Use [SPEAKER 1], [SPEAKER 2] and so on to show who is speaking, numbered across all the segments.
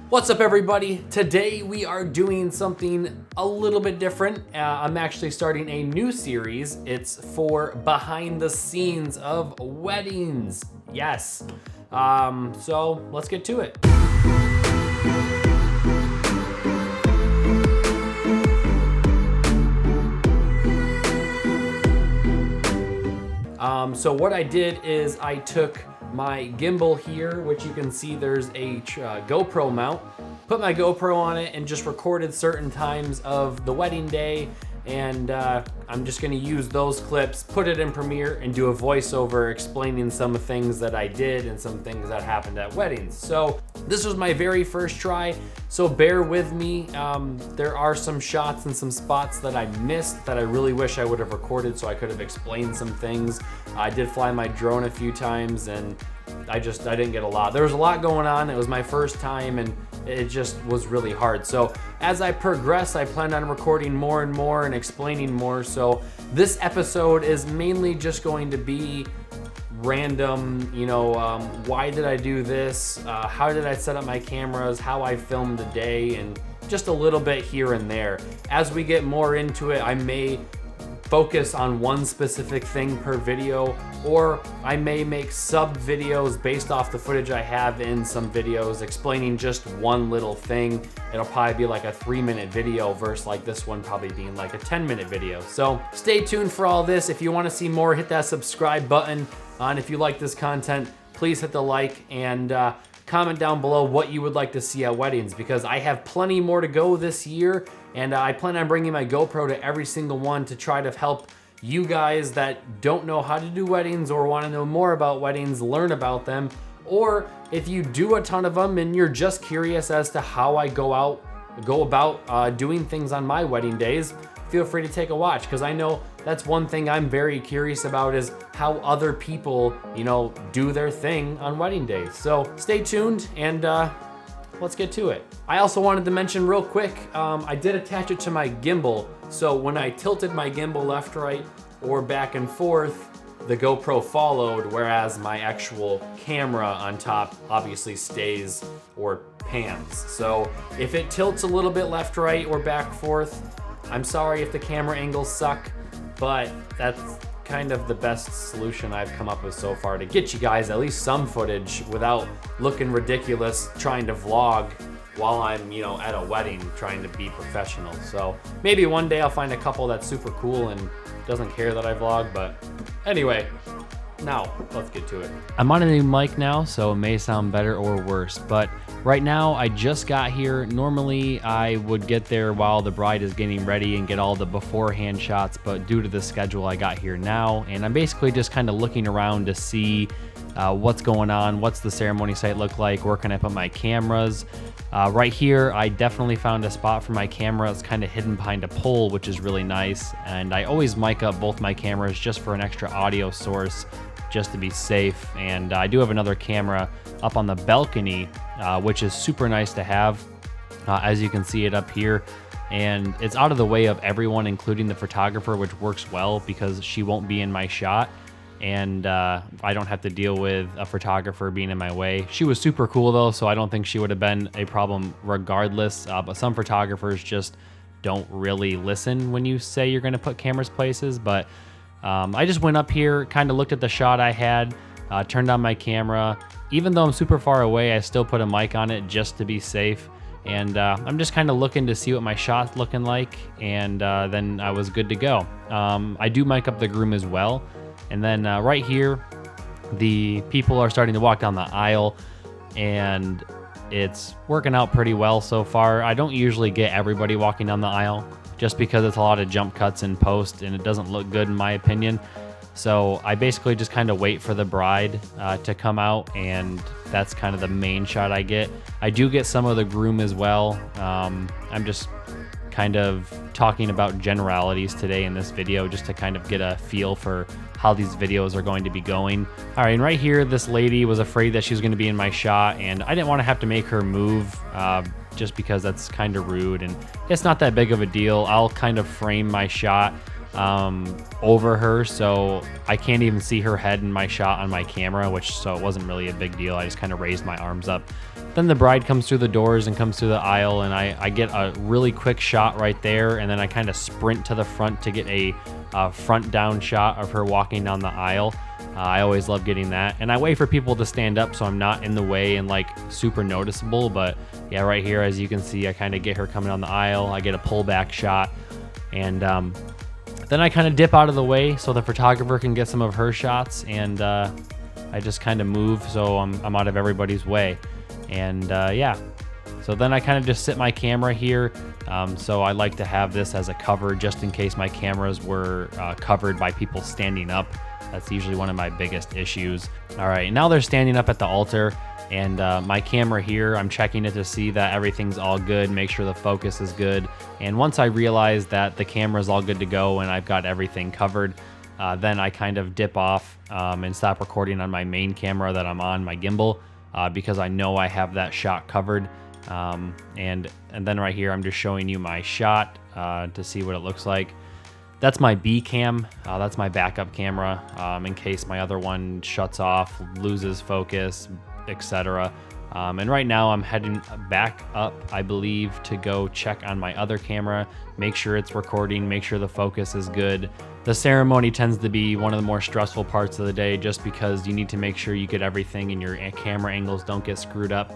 [SPEAKER 1] What's up, everybody? Today we are doing something a little bit different. I'm actually starting a new series. It's for behind the scenes of weddings. Yes. So let's get to it. So what I did is I took my gimbal here, which you can see there's a GoPro mount, put my GoPro on it and just recorded certain times of the wedding day. And I'm just gonna use those clips, put it in Premiere and do a voiceover explaining some things that I did and some things that happened at weddings. So this was my very first try, so bear with me. There are some shots and some spots that I missed that I really wish I would have recorded so I could have explained some things. I did fly my drone a few times and I didn't get a lot. There was a lot going on. It was my first time and it just was really hard. So as I progress, I plan on recording more and more and explaining more. So this episode is mainly just going to be random, why did I do this? How did I set up my cameras? How I filmed the day, and just a little bit here and there. As we get more into it, I may focus on one specific thing per video, or I may make sub videos based off the footage I have in some videos explaining just one little thing. It'll probably be like a 3-minute video versus like this one probably being like a 10-minute video. So stay tuned for all this. If you want to see more, hit that subscribe button. And if you like this content, please hit the like and comment down below what you would like to see at weddings, because I have plenty more to go this year, and I plan on bringing my GoPro to every single one to try to help you guys that don't know how to do weddings or want to know more about weddings learn about them. Or if you do a ton of them and you're just curious as to how I go about doing things on my wedding days, feel free to take a watch, because I know that's one thing I'm very curious about, is how other people, do their thing on wedding days. So stay tuned and let's get to it. I also wanted to mention real quick, I did attach it to my gimbal. So when I tilted my gimbal left, right, or back and forth, the GoPro followed, whereas my actual camera on top obviously stays or pans. So if it tilts a little bit left, right, or back, forth, I'm sorry if the camera angles suck, but that's kind of the best solution I've come up with so far to get you guys at least some footage without looking ridiculous trying to vlog while I'm, at a wedding trying to be professional. So maybe one day I'll find a couple that's super cool and doesn't care that I vlog, but anyway, now let's get to it. I'm on a new mic now, so it may sound better or worse, but right now I just got here. Normally I would get there while the bride is getting ready and get all the beforehand shots, but due to the schedule I got here now, and I'm basically just kind of looking around to see what's going on, what's the ceremony site look like, where can I put my cameras. Right here, I definitely found a spot for my camera. It's kind of hidden behind a pole, which is really nice. And I always mic up both my cameras just for an extra audio source, just to be safe. And I do have another camera up on the balcony, which is super nice to have. As you can see it up here. And it's out of the way of everyone, including the photographer, which works well because she won't be in my shot. And I don't have to deal with a photographer being in my way. She was super cool though, so I don't think she would have been a problem regardless. But some photographers just don't really listen when you say you're gonna put cameras places. But I just went up here, kind of looked at the shot I had, turned on my camera. Even though I'm super far away, I still put a mic on it just to be safe. And I'm just kind of looking to see what my shot's looking like, and then I was good to go. I do mic up the groom as well. And then right here, the people are starting to walk down the aisle, and it's working out pretty well so far. I don't usually get everybody walking down the aisle just because it's a lot of jump cuts in post and it doesn't look good in my opinion. So I basically just kind of wait for the bride to come out, and that's kind of the main shot I get. I do get some of the groom as well. I'm just kind of talking about generalities today in this video just to kind of get a feel for how these videos are going to be going. All right, and right here, this lady was afraid that she was going to be in my shot, and I didn't want to have to make her move just because that's kind of rude, and it's not that big of a deal. I'll kind of frame my shot over her, so I can't even see her head in my shot on my camera, so it wasn't really a big deal. I just kind of raised my arms up. Then the bride comes through the doors and comes through the aisle, and I get a really quick shot right there, and then I kind of sprint to the front to get a front down shot of her walking down the aisle. I always love getting that, and I wait for people to stand up so I'm not in the way and like super noticeable. But yeah, right here, as you can see, I kind of get her coming down the aisle. I get a pullback shot, and then I kind of dip out of the way so the photographer can get some of her shots, and I just kind of move so I'm out of everybody's way. And yeah, so then I kind of just sit my camera here. So I like to have this as a cover just in case my cameras were covered by people standing up. That's usually one of my biggest issues. All right, now they're standing up at the altar, and my camera here, I'm checking it to see that everything's all good, make sure the focus is good. And once I realize that the camera's all good to go and I've got everything covered, then I kind of dip off and stop recording on my main camera that I'm on, my gimbal, because I know I have that shot covered. And then right here, I'm just showing you my shot to see what it looks like. That's my B cam. That's my backup camera in case my other one shuts off, loses focus, etc. And right now I'm heading back up, I believe, to go check on my other camera, make sure it's recording, make sure the focus is good. The ceremony tends to be one of the more stressful parts of the day just because you need to make sure you get everything and your camera angles don't get screwed up.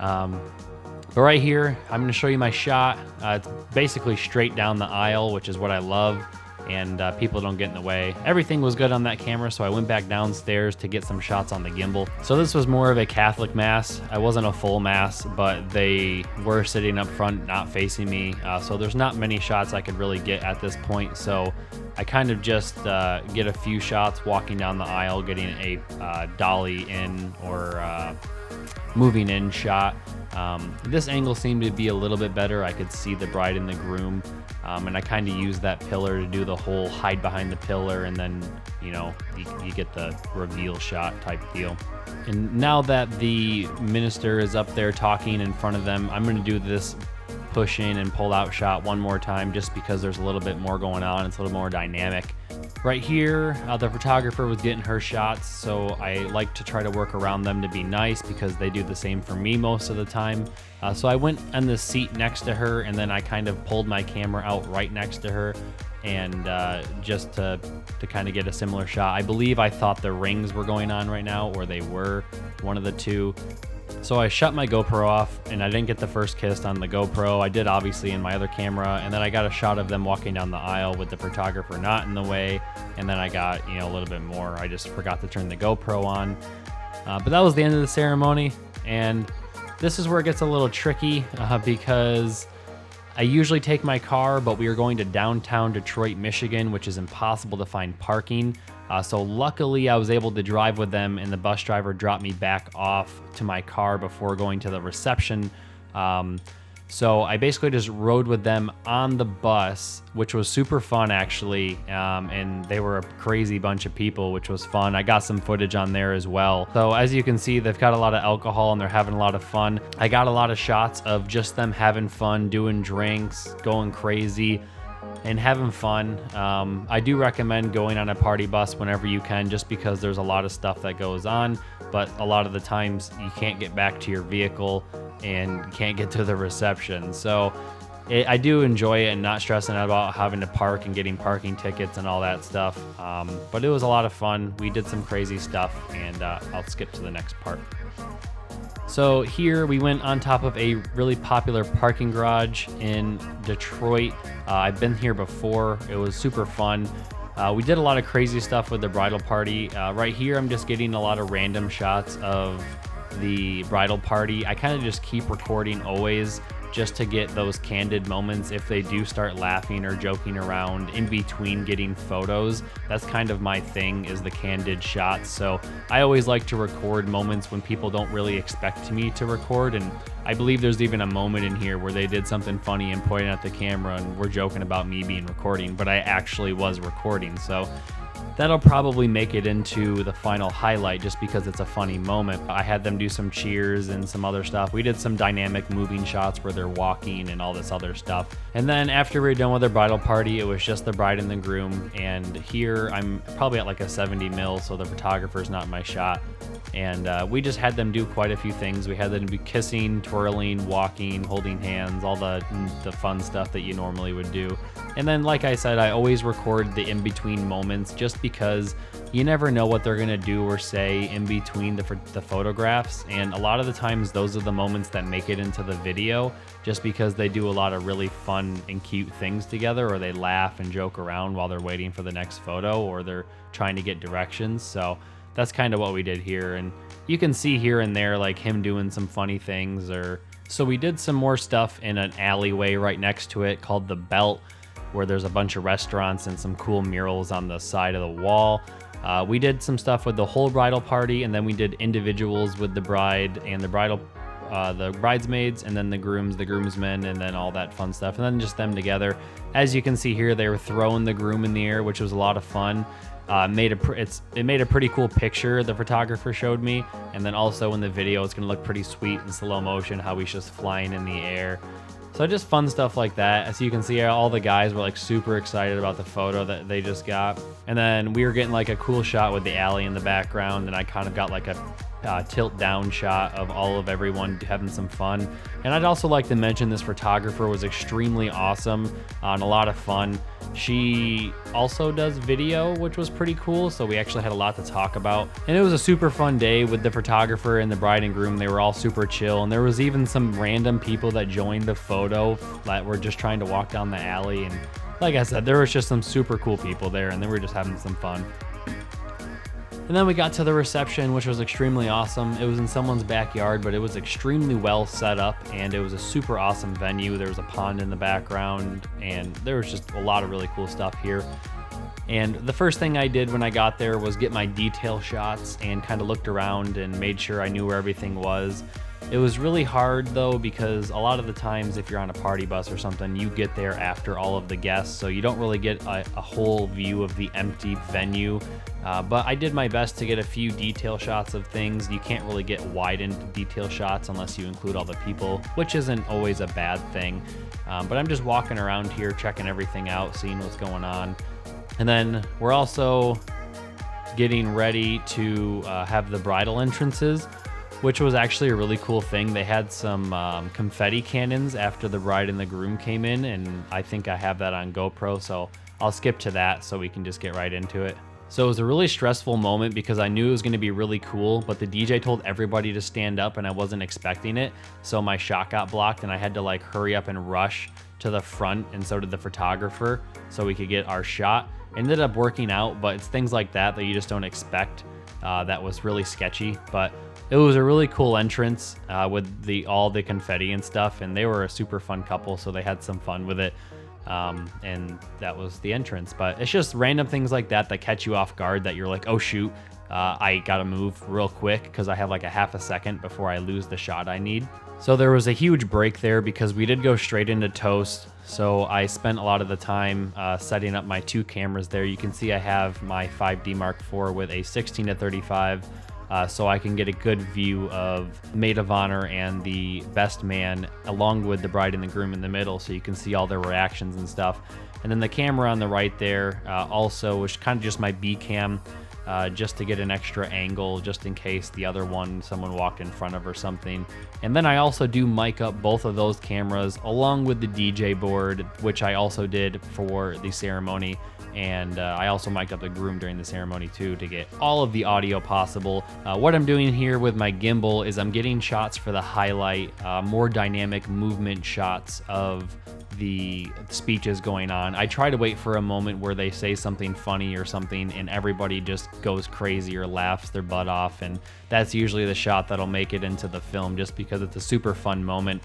[SPEAKER 1] But right here, I'm going to show you my shot. It's basically straight down the aisle, which is what I love, and people don't get in the way. Everything was good on that camera, so I went back downstairs to get some shots on the gimbal. So this was more of a Catholic mass. I wasn't a full mass, but they were sitting up front, not facing me. So there's not many shots I could really get at this point. So I kind of just get a few shots walking down the aisle, getting a dolly in or moving in shot. This angle seemed to be a little bit better. I could see the bride and the groom, and I kind of used that pillar to do the whole hide behind the pillar, and then, you know, you get the reveal shot type deal. And now that the minister is up there talking in front of them, I'm going to do this push in and pull out shot one more time just because there's a little bit more going on. It's a little more dynamic. Right here, the photographer was getting her shots, so I like to try to work around them to be nice because they do the same for me most of the time. So I went on the seat next to her, and then I kind of pulled my camera out right next to her, and just to kind of get a similar shot. I believe I thought the rings were going on right now, or they were, one of the two. So I shut my GoPro off, and I didn't get the first kiss on the GoPro. I did obviously in my other camera, and then I got a shot of them walking down the aisle with the photographer not in the way, and then I got, you know, a little bit more. I just forgot to turn the GoPro on. But that was the end of the ceremony, and this is where it gets a little tricky because I usually take my car, but we are going to downtown Detroit, Michigan, which is impossible to find parking. So luckily I was able to drive with them, and the bus driver dropped me back off to my car before going to the reception. So I basically just rode with them on the bus, which was super fun actually. And they were a crazy bunch of people, which was fun. I got some footage on there as well. So as you can see, they've got a lot of alcohol and they're having a lot of fun. I got a lot of shots of just them having fun, doing drinks, going crazy, and having fun. I do recommend going on a party bus whenever you can, just because there's a lot of stuff that goes on, but a lot of the times you can't get back to your vehicle and can't get to the reception. So I do enjoy it and not stressing out about having to park and getting parking tickets and all that stuff. But it was a lot of fun. We did some crazy stuff, and I'll skip to the next part. So here we went on top of a really popular parking garage in Detroit. I've been here before. It was super fun. We did a lot of crazy stuff with the bridal party. Right here, I'm just getting a lot of random shots of the bridal party. I kind of just keep recording always, just to get those candid moments if they do start laughing or joking around in between getting photos. That's kind of my thing, is the candid shots. So I always like to record moments when people don't really expect me to record, and I believe there's even a moment in here where they did something funny and pointed at the camera and were joking about me being recording, but I actually was recording. So That'll probably make it into the final highlight just because it's a funny moment. I had them do some cheers and some other stuff. We did some dynamic moving shots where they're walking and all this other stuff. And then after we were done with their bridal party, it was just the bride and the groom. And here I'm probably at like a 70 mil, so the photographer's not in my shot. And we just had them do quite a few things. We had them be kissing, twirling, walking, holding hands, all the fun stuff that you normally would do. And then, like I said, I always record the in-between moments just because you never know what they're gonna do or say in between the photographs. And a lot of the times those are the moments that make it into the video just because they do a lot of really fun and cute things together, or they laugh and joke around while they're waiting for the next photo, or they're trying to get directions. So that's kind of what we did here. And you can see here and there like him doing some funny things. So we did some more stuff in an alleyway right next to it called The Belt, where there's a bunch of restaurants and some cool murals on the side of the wall. We did some stuff with the whole bridal party, and then we did individuals with the bride and the bridesmaids, and then the grooms, the groomsmen, and then all that fun stuff, and then just them together. As you can see here, they were throwing the groom in the air, which was a lot of fun. It made a pretty cool picture the photographer showed me, and then also in the video it's gonna look pretty sweet in slow motion how he's just flying in the air. So just fun stuff like that. As you can see, all the guys were like super excited about the photo that they just got. And then we were getting like a cool shot with the alley in the background, and I kind of got like a tilt down shot of everyone having some fun. And I'd also like to mention this photographer was extremely awesome and a lot of fun. She also does video, which was pretty cool, so we actually had a lot to talk about. And it was a super fun day with the photographer and the bride and groom. They were all super chill, and there was even some random people that joined the photo that were just trying to walk down the alley. And like I said, there was just some super cool people there, and they were just having some fun. And then we got to the reception, which was extremely awesome. It was in someone's backyard, but it was extremely well set up, and it was a super awesome venue. There was a pond in the background, and there was just a lot of really cool stuff here. And the first thing I did when I got there was get my detail shots and kind of looked around and made sure I knew where everything was. It was really hard though, because a lot of the times if you're on a party bus or something, you get there after all of the guests, so you don't really get a whole view of the empty venue. But I did my best to get a few detail shots of things. You can't really get widened detail shots unless you include all the people, which isn't always a bad thing. But I'm just walking around here, checking everything out, seeing what's going on. And then we're also getting ready to have the bridal entrances, which was actually a really cool thing. They had some confetti cannons after the bride and the groom came in, and I think I have that on GoPro, so I'll skip to that so we can just get right into it. So it was a really stressful moment because I knew it was going to be really cool, but the DJ told everybody to stand up and I wasn't expecting it, so my shot got blocked and I had to like hurry up and rush to the front, and so did the photographer, so we could get our shot. Ended up working out, but it's things like that you just don't expect. That was really sketchy, but it was a really cool entrance with all the confetti and stuff, and they were a super fun couple, so they had some fun with it. And that was the entrance. But it's just random things like that catch you off guard, that you're like, oh shoot, I gotta move real quick because I have like a half a second before I lose the shot I need. So there was a huge break there because we did go straight into toast. So I spent a lot of the time setting up my two cameras there. You can see I have my 5D Mark IV with a 16-35, so I can get a good view of maid of honor and the best man, along with the bride and the groom in the middle, so you can see all their reactions and stuff. And then the camera on the right there also was kind of just my B cam, just to get an extra angle, just in case the other one someone walked in front of or something. And then I also do mic up both of those cameras along with the DJ board, which I also did for the ceremony. And I also mic'd up the groom during the ceremony too, to get all of the audio possible. What I'm doing here with my gimbal is I'm getting shots for the highlight, more dynamic movement shots of the speeches going on. I try to wait for a moment where they say something funny or something and everybody just goes crazy or laughs their butt off, and that's usually the shot that'll make it into the film, just because it's a super fun moment.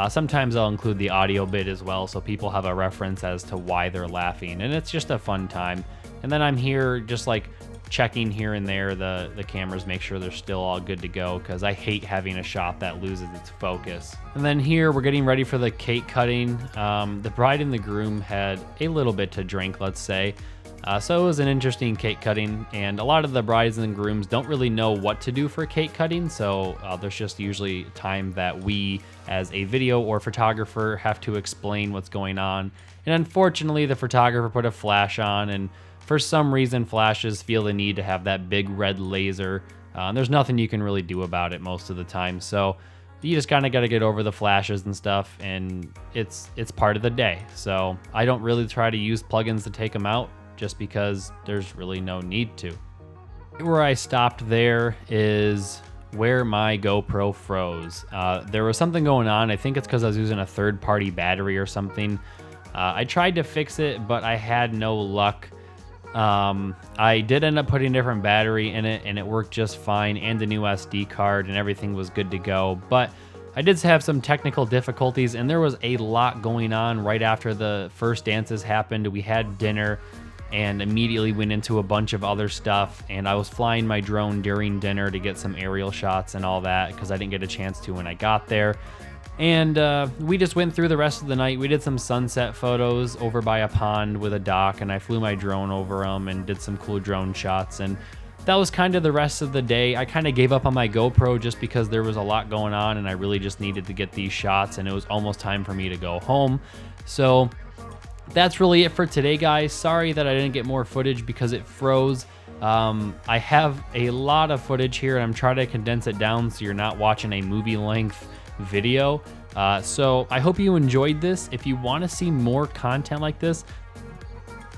[SPEAKER 1] Sometimes I'll include the audio bit as well, so people have a reference as to why they're laughing, and it's just a fun time. And then I'm here just like checking here and there the cameras, make sure they're still all good to go, because I hate having a shot that loses its focus. And then here we're getting ready for the cake cutting. The bride and the groom had a little bit to drink, let's say. So it was an interesting cake cutting, and a lot of the brides and grooms don't really know what to do for cake cutting, so there's just usually time that we as a video or photographer have to explain what's going on. And unfortunately, the photographer put a flash on, and for some reason flashes feel the need to have that big red laser. There's nothing you can really do about it most of the time, so you just kind of got to get over the flashes and stuff, and it's part of the day. So I don't really try to use plugins to take them out, just because there's really no need to. Where I stopped there is where my GoPro froze. There was something going on. I think it's because I was using a third-party battery or something. I tried to fix it, but I had no luck. I did end up putting a different battery in it, and it worked just fine, and a new SD card, and everything was good to go. But I did have some technical difficulties, and there was a lot going on right after the first dances happened. We had dinner, and immediately went into a bunch of other stuff, and I was flying my drone during dinner to get some aerial shots and all that, because I didn't get a chance to when I got there. And we just went through the rest of the night. We did some sunset photos over by a pond with a dock, and I flew my drone over them and did some cool drone shots, and that was kind of the rest of the day. I kind of gave up on my GoPro just because there was a lot going on, and I really just needed to get these shots, and it was almost time for me to go home. So that's really it for today, guys. Sorry that I didn't get more footage because it froze. I have a lot of footage here, and I'm trying to condense it down so you're not watching a movie length video. So I hope you enjoyed this. If you want to see more content like this,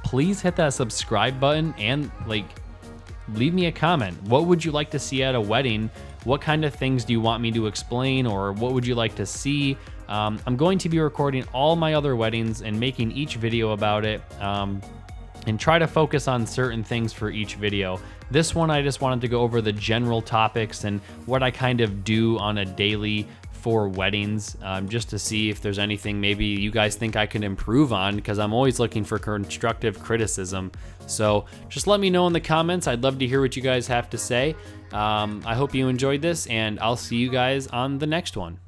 [SPEAKER 1] please hit that subscribe button and leave me a comment. What would you like to see at a wedding? What kind of things do you want me to explain, or what would you like to see? I'm going to be recording all my other weddings and making each video about it, and try to focus on certain things for each video. This one, I just wanted to go over the general topics and what I kind of do on a daily for weddings, just to see if there's anything maybe you guys think I can improve on, because I'm always looking for constructive criticism. So just let me know in the comments. I'd love to hear what you guys have to say. I hope you enjoyed this, and I'll see you guys on the next one.